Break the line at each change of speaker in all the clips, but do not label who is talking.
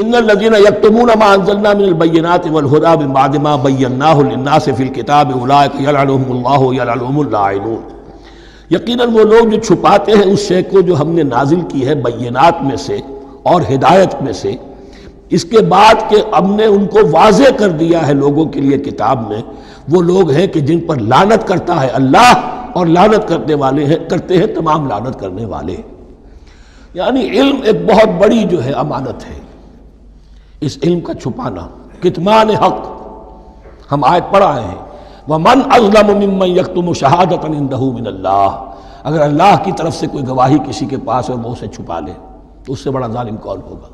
ان الذين يكتمون ما انزلنا من البينات والهدى من بعد ما بيناه للناس في الكتاب اولئك يلعنهم الله ويلعنهم اللاعنون. یقیناً وہ لوگ جو چھپاتے ہیں اس شے کو جو ہم نے نازل کی ہے بینات میں سے اور ہدایت میں سے، اس کے بعد کہ ہم نے ان کو واضح کر دیا ہے لوگوں کے لیے کتاب میں، وہ لوگ ہیں کہ جن پر لعنت کرتا ہے اللہ اور لعنت کرنے والے ہیں کرتے ہیں تمام لعنت کرنے والے. یعنی علم ایک بہت بڑی جو ہے امانت ہے، اس علم کا چھپانا، کتمان حق. ہم آیت پڑھ آئے ہیں وَمَنْ أَظْلَمُ مِمَّنْ يَكْتُمُ شَهَادَةً عِنْدَهُ مِنَ اللَّهِ. اگر اللہ کی طرف سے کوئی گواہی کسی کے پاس ہے اور وہ اسے چھپا لے تو اس سے بڑا ظالم کون ہوگا؟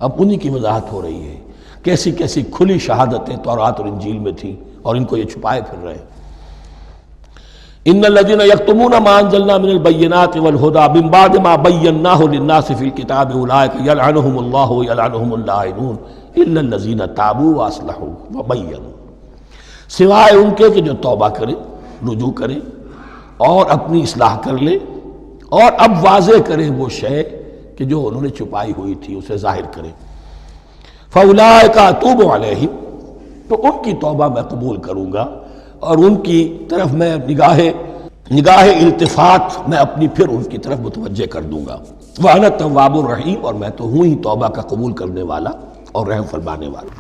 اب انہی کی وضاحت ہو رہی ہے، کیسی کیسی کھلی شہادتیں تورات اور انجیل میں تھیں اور ان کو یہ چھپائے پھر رہے ہیں. ان الذين يكتمون ما انزلنا من البينات والهدى من بعد ما بيناه للناس في الكتاب اولئك يلعنهم الله ويلعنهم اللاعنون الا الذين تابوا واصلحوا وبينوا. سوائے ان کے کہ جو توبہ کرے، رجوع کرے اور اپنی اصلاح کر لے اور اب واضح کرے وہ شے کہ جو انہوں نے چھپائی ہوئی تھی اسے ظاہر کرے. فاولئک اتوب علیہم، تو ان کی توبہ میں قبول کروں گا اور ان کی طرف میں نگاہ التفات میں اپنی پھر ان کی طرف متوجہ کر دوں گا. وَأَنَا التَّوَّابُ الرَّحِيمُ، اور میں تو ہوں ہی توبہ کا قبول کرنے والا اور رحم فرمانے والا.